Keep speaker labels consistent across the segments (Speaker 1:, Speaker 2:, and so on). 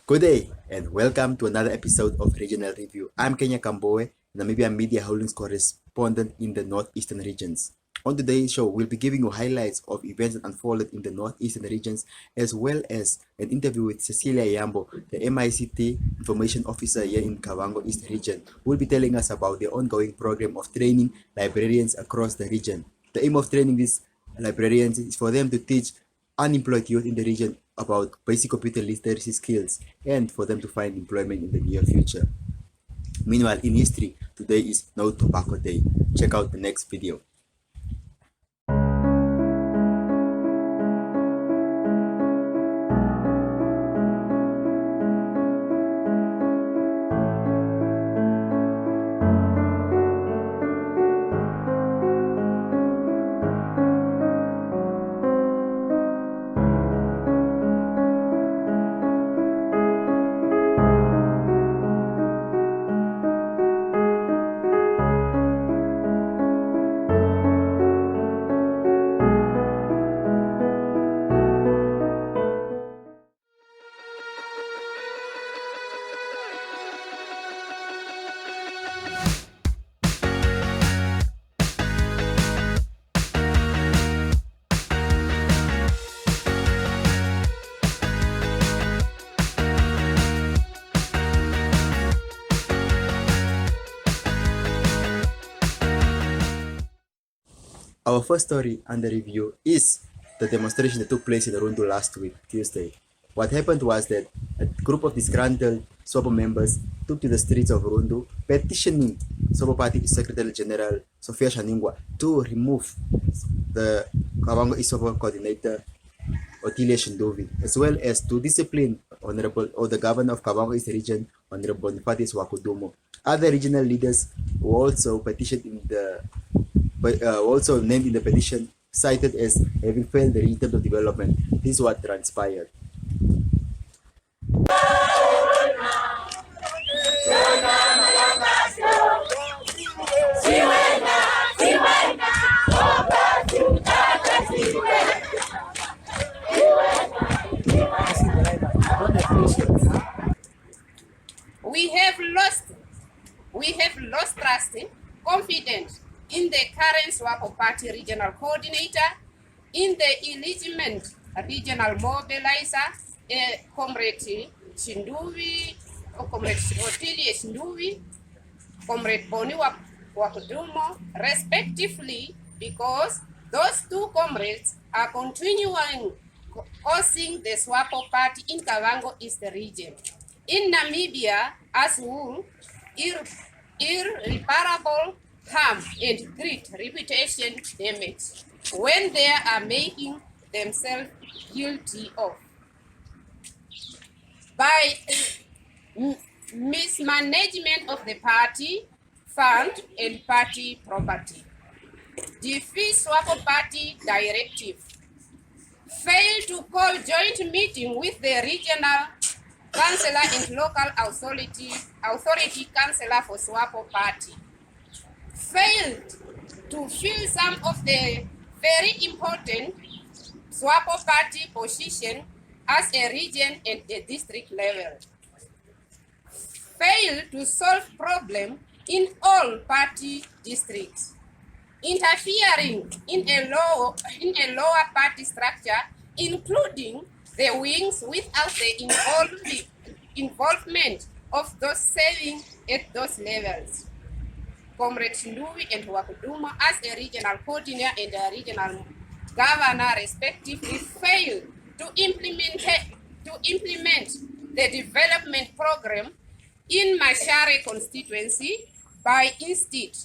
Speaker 1: Good day and welcome to another episode of Regional Review. I'm Kenya Kombowe, Namibian Media Holdings correspondent in the Northeastern regions. On today's show, we'll be giving you highlights of events that unfolded in the Northeastern regions, as well as an interview with Cecilia Yambo, the MICT Information Officer here in Kavango East region, who will be telling us about the ongoing program of training librarians across the region. The aim of training these librarians is for them to teach unemployed youth in the region about basic computer literacy skills and for them to find employment in the near future. Meanwhile, in history, today is No Tobacco Day. Check out the next video. Our first story under review is the demonstration that took place in Rundu last week, Tuesday. What happened was that a group of disgruntled SWAPO members took to the streets of Rundu, petitioning SWAPO Party Secretary General Sophia Shaningwa to remove the Kavango East SWAPO coordinator Otilia Shindovi, as well as to discipline the governor of Kavango East region, Honorable Boniface Wakudumo. Other regional leaders who also petitioned in the also named in the petition, cited as having failed the in terms of development. This is what transpired.
Speaker 2: We have lost trust, confidence in the current SWAPO Party regional coordinator, in the illegitimate regional mobilizer, Comrade Shinduvi, Comrade Otilie Shinduvi, Comrade Boni Wakudumo, respectively, because those two comrades are continuing causing the SWAPO Party in Kavango East region. In Namibia, as well, irreparable harm and great reputation damage when they are making themselves guilty of by mismanagement of the party fund and party property, defeat SWAPO Party directive, fail to call joint meeting with the regional councillor and local authority councillor for SWAPO Party, failed to fill some of the very important SWAPO Party position as a region and a district level, failed to solve problem in all party districts, interfering in a lower party structure, including the wings without the involvement of those serving at those levels. Comrade Shinduvi and Wakudumo, as a regional coordinator and a regional governor respectively, failed to implement the development program in Mashare constituency by instead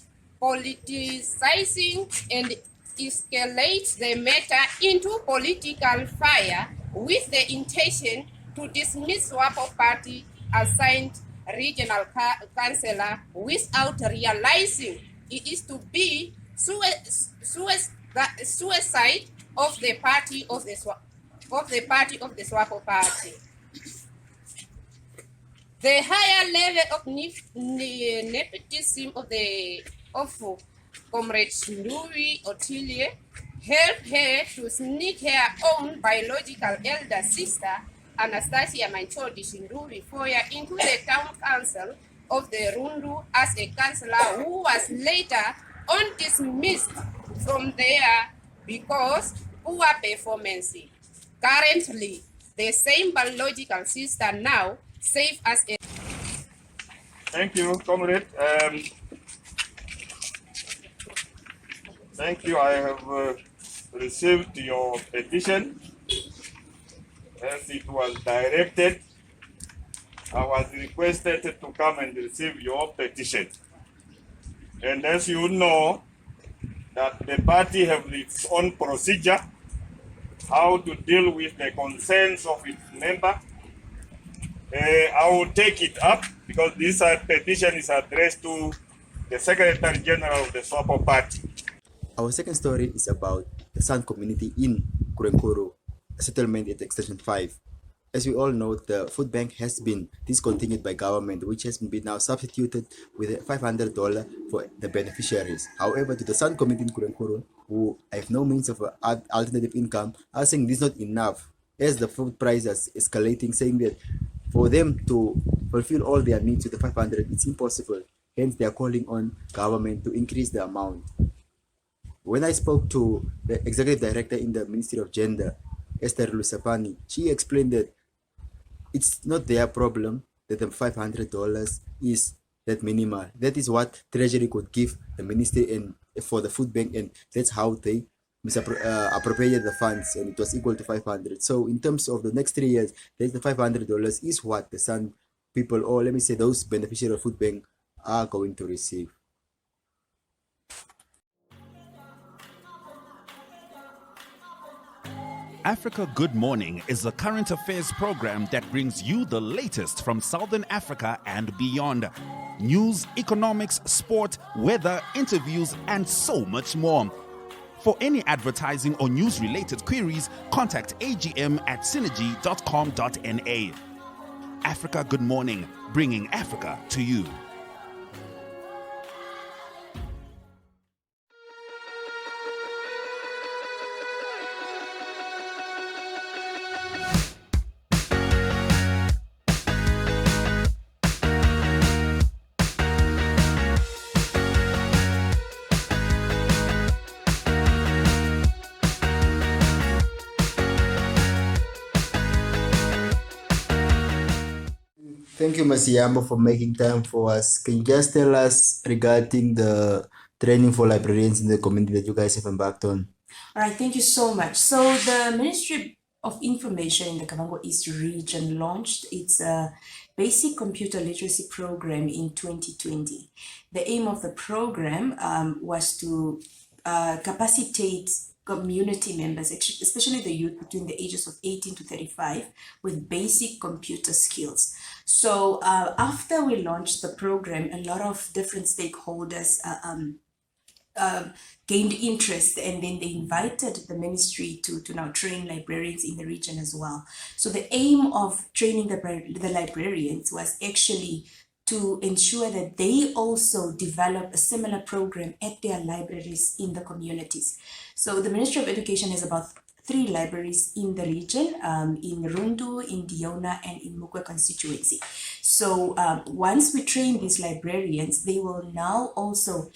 Speaker 2: politicizing and escalate the matter into political fire with the intention to dismiss SWAPO Party assigned regional councillor without realizing it is to be suicide of the party of the SWAPO Party. The higher level of nepotism of Comrade Nduri Otilie helped her to sneak her own biological elder sister Anastasia Manchodi Shinduri Foya into the town council of the Rundu as a councillor who was later on dismissed from there because poor performance. Currently, the same biological sister now serves as a...
Speaker 3: Thank you, comrade. Thank you. I have received your petition as it was directed. I was requested to come and receive your petition. And as you know, that the party have its own procedure, how to deal with the concerns of its member. I will take it up because this petition is addressed to the Secretary General of the SWAPO Party.
Speaker 1: Our second story is about the San community in Kurenkuru, a settlement at Extension 5. As we all know, the food bank has been discontinued by government, which has been now substituted with $500 for the beneficiaries. However, to the San community in Kurenkuru, who have no means of alternative income, are saying this is not enough, as the food prices escalating, saying that for them to fulfill all their needs with the 500, it's impossible. Hence, they are calling on government to increase the amount. When I spoke to the executive director in the Ministry of Gender, Esther Lusapani, she explained that it's not their problem that the $500 is that minimal. That is what Treasury could give the ministry and for the food bank, and that's how they appropriated the funds, and it was equal to 500. So in terms of the next 3 years, there's the $500 is what the San people, or let me say those beneficiaries of food bank, are going to receive.
Speaker 4: Africa Good Morning is a current affairs program that brings you the latest from Southern Africa and beyond. News, economics, sport, weather, interviews, and so much more. For any advertising or news-related queries, contact AGM at synergy.com.na. Africa Good Morning, bringing Africa to you.
Speaker 1: Thank you, Masiambo, for making time for us. Can you just tell us regarding the training for librarians in the community that you guys have embarked on?
Speaker 5: All right, thank you so much. So the Ministry of Information in the Kombowe East region launched its basic computer literacy program in 2020. The aim of the program was to capacitate community members, especially the youth between the ages of 18 to 35, with basic computer skills. So after we launched the program, a lot of different stakeholders gained interest, and then they invited the ministry to now train librarians in the region as well. So the aim of training the librarians was actually to ensure that they also develop a similar program at their libraries in the communities. So the Ministry of Education has about 3 libraries in the region, in Rundu, in Diona, and in Mukwe constituency. So once we train these librarians, they will now also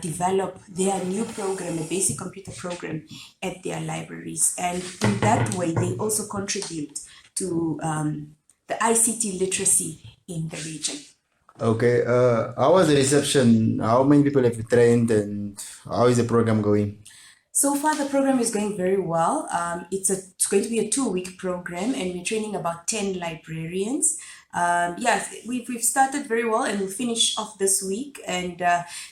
Speaker 5: develop their new program, a basic computer program at their libraries. And in that way, they also contribute to the ICT literacy in the region.
Speaker 1: Okay, how was the reception? How many people have you trained, and how is the program going?
Speaker 5: So far, the program is going very well. It's going to be a 2-week program, and we're training about 10 librarians. Yes, we've started very well, and we'll finish off this week. And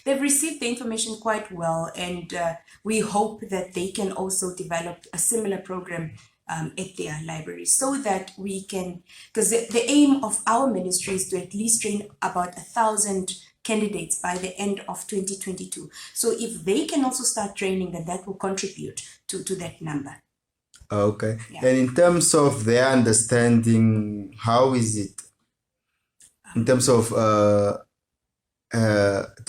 Speaker 5: they've received the information quite well, and we hope that they can also develop a similar program at their libraries, so that we can, because the aim of our ministry is to at least train about 1,000 candidates by the end of 2022. So if they can also start training, then that will contribute to that number.
Speaker 1: Okay.
Speaker 5: Yeah.
Speaker 1: And in terms of their understanding, how is it? In terms of to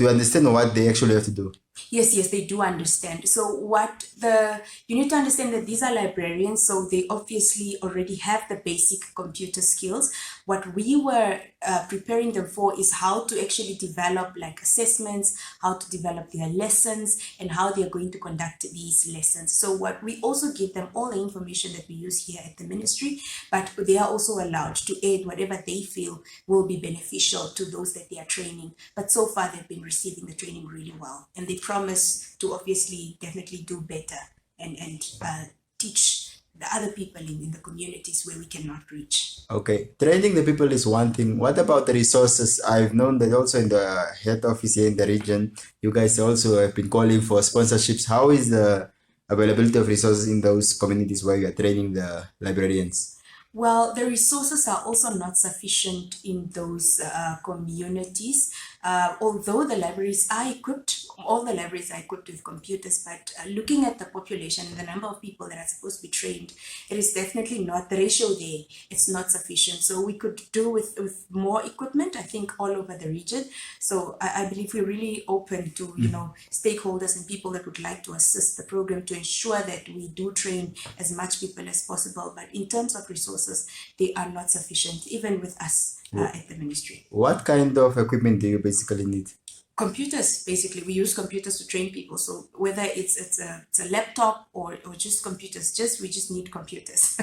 Speaker 1: understand what they actually have to do.
Speaker 5: Yes, they do understand. So you need to understand that these are librarians, so they obviously already have the basic computer skills. What we were preparing them for is how to actually develop like assessments, how to develop their lessons, and how they are going to conduct these lessons. So what we also give them all the information that we use here at the ministry, but they are also allowed to add whatever they feel will be beneficial to those that they are training. But so far they've been receiving the training really well, and they promise to obviously definitely do better and teach the other people in the communities where we cannot reach.
Speaker 1: Okay, training the people is one thing. What about the resources? I've known that also in the head office here in the region, you guys also have been calling for sponsorships. How is the availability of resources in those communities where you are training the librarians?
Speaker 5: Well, the resources are also not sufficient in those communities. Although the libraries are equipped, all the libraries are equipped with computers, but looking at the population and the number of people that are supposed to be trained, it is definitely not, the ratio there, it's not sufficient. So we could do with more equipment, I think, all over the region. So I believe we're really open to, stakeholders and people that would like to assist the program to ensure that we do train as much people as possible. But in terms of resources, they are not sufficient, even with us at the ministry.
Speaker 1: What kind of equipment do you basically need?
Speaker 5: Computers, basically. We use computers to train people. So whether it's a laptop or just computers, we just need computers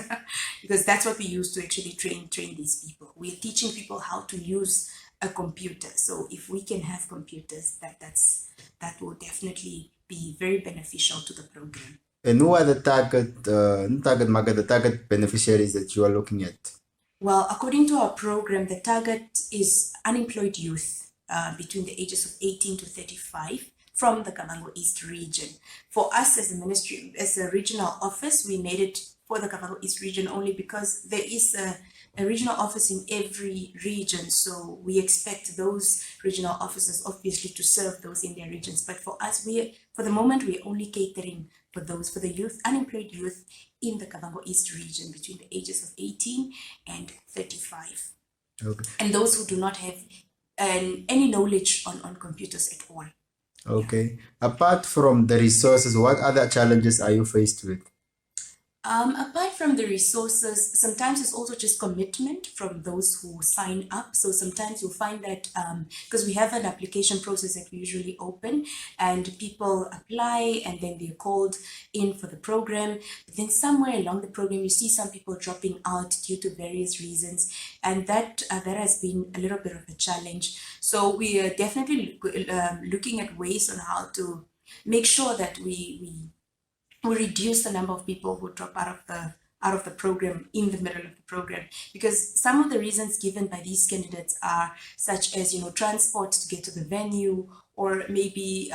Speaker 5: because that's what we use to actually train these people. We're teaching people how to use a computer. So if we can have computers, that will definitely be very beneficial to the program.
Speaker 1: And who are the target market, the target beneficiaries that you are looking at?
Speaker 5: Well, according to our program, the target is unemployed youth between the ages of 18 to 35 from the Kombowe East region. For us as a ministry, as a regional office, we made it for the Kombowe East region only because there is a regional office in every region. So we expect those regional officers obviously to serve those in their regions. But for us, for the moment, we're only catering for the youth, unemployed youth in the Kombowe East region between the ages of 18 and 35.
Speaker 1: Okay.
Speaker 5: And those who do not have any knowledge on computers at all.
Speaker 1: Okay. Apart from the resources, what other challenges are you faced with?
Speaker 5: Apart from the resources, sometimes it's also just commitment from those who sign up. So sometimes you'll find that because we have an application process that we usually open and people apply and then they're called in for the program. But then somewhere along the program, you see some people dropping out due to various reasons. And that has been a little bit of a challenge. So we are definitely looking at ways on how to make sure that we reduce the number of people who drop out of the program in the middle of the program, because some of the reasons given by these candidates are such as transport to get to the venue, or maybe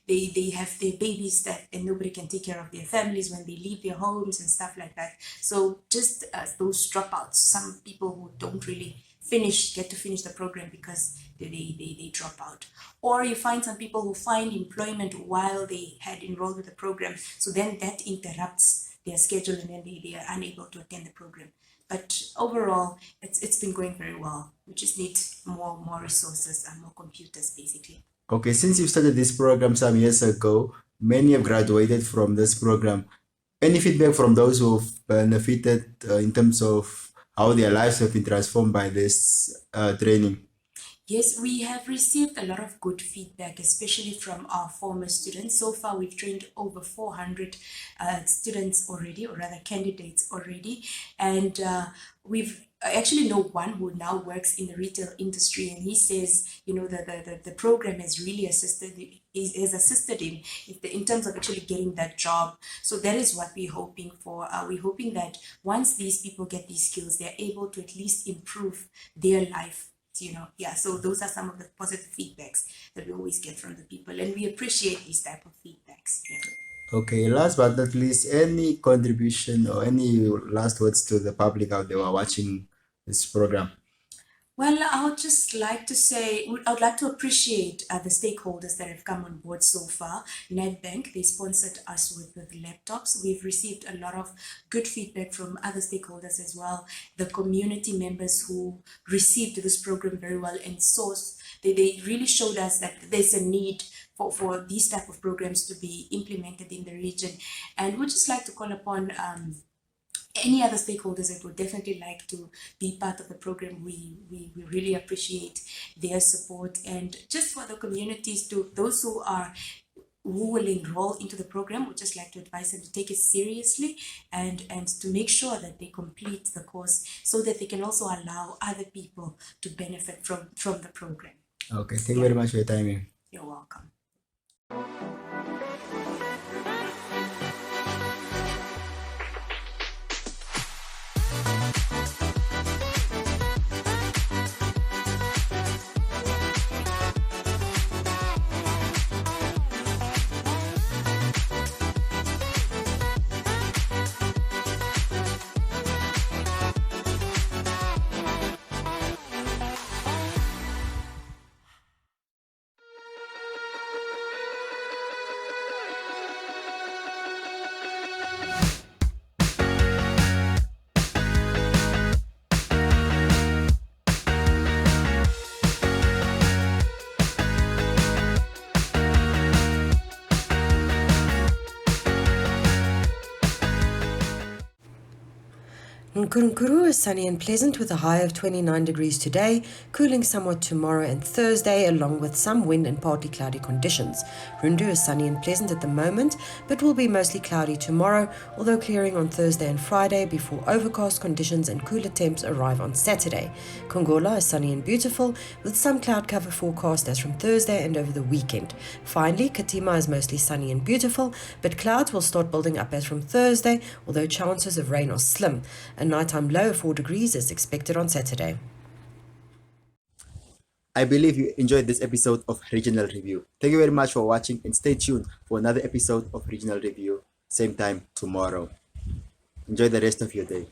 Speaker 5: they have their babies and nobody can take care of their families when they leave their homes and stuff like that. So just those dropouts, some people who don't really get to finish the program because they drop out. Or you find some people who find employment while they had enrolled with the program, so then that interrupts their schedule and then they are unable to attend the program. But overall, it's been going very well. We just need more resources and more computers, basically.
Speaker 1: Okay, since you started this program some years ago, many have graduated from this program. Any feedback from those who have benefited in terms of how their lives have been transformed by this training?
Speaker 5: Yes, we have received a lot of good feedback, especially from our former students. So far, we've trained over 400 students already, or rather candidates already. And we've actually know one who now works in the retail industry, and he says, the program has really assisted him in terms of actually getting that job. So that is what we're hoping for. We're hoping that once these people get these skills, they're able to at least improve their life. So those are some of the positive feedbacks that we always get from the people, and we appreciate these type of feedbacks.
Speaker 1: Okay, last but not least, any contribution or any last words to the public out there who are watching this program?
Speaker 5: Well, I would just like to say, I would like to appreciate the stakeholders that have come on board so far. Nedbank, they sponsored us with laptops. We've received a lot of good feedback from other stakeholders as well. The community members who received this program very well and they really showed us that there's a need for these type of programs to be implemented in the region. And we'd just like to call upon any other stakeholders that would definitely like to be part of the program. We really appreciate their support, and just for the communities, to those who will enroll into the program, would just like to advise them to take it seriously and to make sure that they complete the course so that they can also allow other people to benefit from the program.
Speaker 1: Okay, thank you very much for your time.
Speaker 5: You're welcome.
Speaker 6: Nkuru is sunny and pleasant with a high of 29 degrees today, cooling somewhat tomorrow and Thursday along with some wind and partly cloudy conditions. Rundu is sunny and pleasant at the moment, but will be mostly cloudy tomorrow, although clearing on Thursday and Friday before overcast conditions and cooler temps arrive on Saturday. Kongola is sunny and beautiful with some cloud cover forecast as from Thursday and over the weekend. Finally, Katima is mostly sunny and beautiful, but clouds will start building up as from Thursday, although chances of rain are slim. A nighttime low of 4 degrees is expected on Saturday.
Speaker 1: I believe you enjoyed this episode of Regional Review. Thank you very much for watching, and stay tuned for another episode of Regional Review, same time tomorrow. Enjoy the rest of your day.